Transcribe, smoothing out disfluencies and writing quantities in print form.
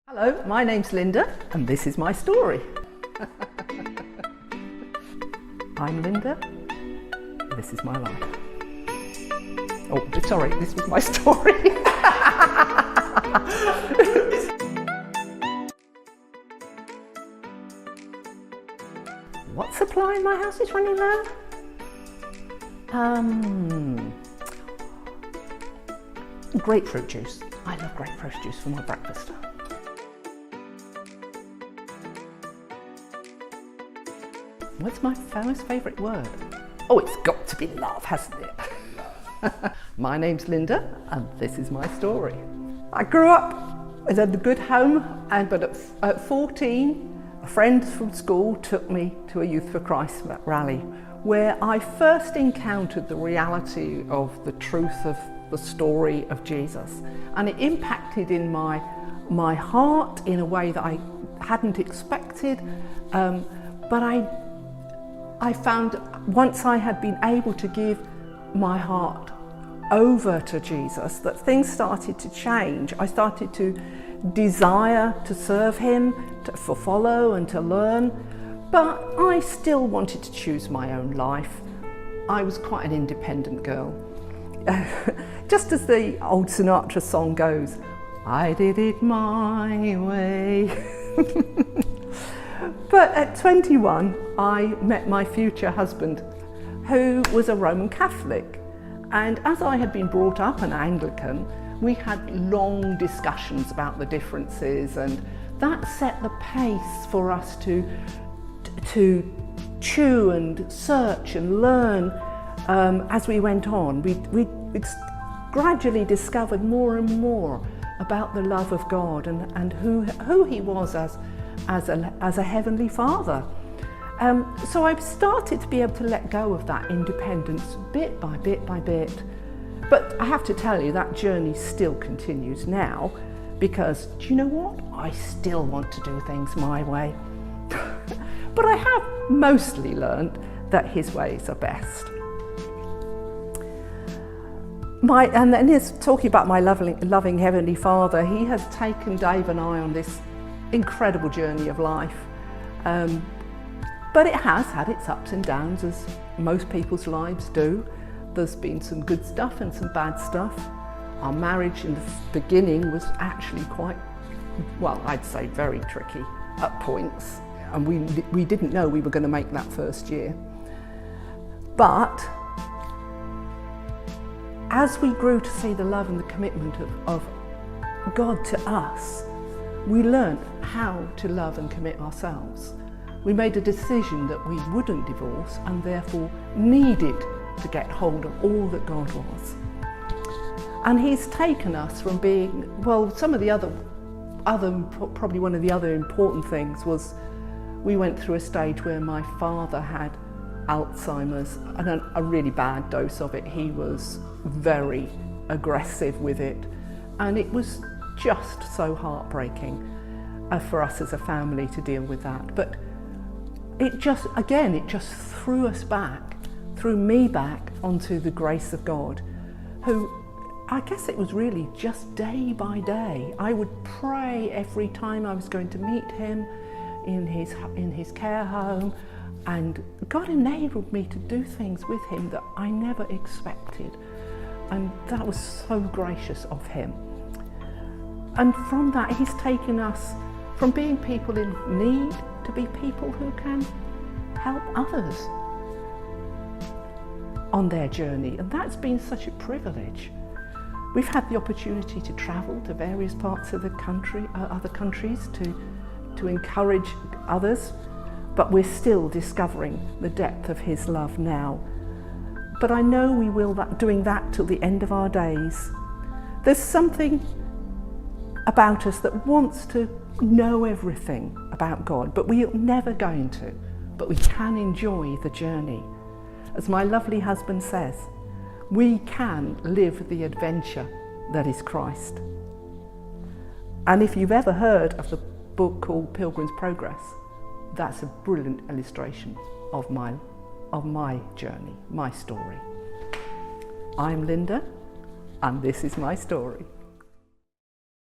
Hello, my name's Linda and this is my story. I'm Linda, this is my life. Oh, sorry, this was my story. What supply in my house is running low? Grapefruit juice. I love grapefruit juice for my breakfast. What's my most favourite word? Oh, it's got to be love, hasn't it? My name's Linda and this is my story. I grew up in a good home, but at 14, a friend from school took me to a Youth for Christ rally where I first encountered the reality of the truth of the story of Jesus, and it impacted in my heart in a way that I hadn't expected, but I found once I had been able to give my heart over to Jesus that things started to change. I started to desire to serve him, to follow and to learn, but I still wanted to choose my own life. I was quite an independent girl. Just as the old Sinatra song goes, I did it my way. But at 21, I met my future husband, who was a Roman Catholic. And as I had been brought up an Anglican, we had long discussions about the differences, and that set the pace for us to chew and search and learn as we went on. We gradually discovered more and more about the love of God and who he was as a heavenly father. So I've started to be able to let go of that independence bit by bit by bit. But I have to tell you, that journey still continues now, because do you know what? I still want to do things my way. But I have mostly learned that his ways are best. And then he's talking about my loving Heavenly Father. He has taken Dave and I on this incredible journey of life. But it has had its ups and downs, as most people's lives do. There's been some good stuff and some bad stuff. Our marriage in the beginning was actually quite, well, I'd say very tricky at points. And we didn't know we were going to make that first year. But as we grew to see the love and the commitment of God to us, we learned how to love and commit ourselves. We made a decision that we wouldn't divorce and therefore needed to get hold of all that God was. And he's taken us from being, well, some of the probably one of the other important things was we went through a stage where my father had Alzheimer's and a really bad dose of it. He was very aggressive with it, and it was just so heartbreaking for us as a family to deal with that. But it just threw me back onto the grace of God, who, I guess it was really just day by day. I would pray every time I was going to meet him in his care home, and God enabled me to do things with him that I never expected, and that was so gracious of him. And from that, he's taken us from being people in need to be people who can help others on their journey, and that's been such a privilege. We've had the opportunity to travel to various parts of the country, other countries, to encourage others, but we're still discovering the depth of his love now. But I know we will doing that till the end of our days. There's something about us that wants to know everything about God, but we're never going to. But we can enjoy the journey. As my lovely husband says, we can live the adventure that is Christ. And if you've ever heard of the book called Pilgrim's Progress, that's a brilliant illustration of my journey, my story. I'm Linda, and this is my story.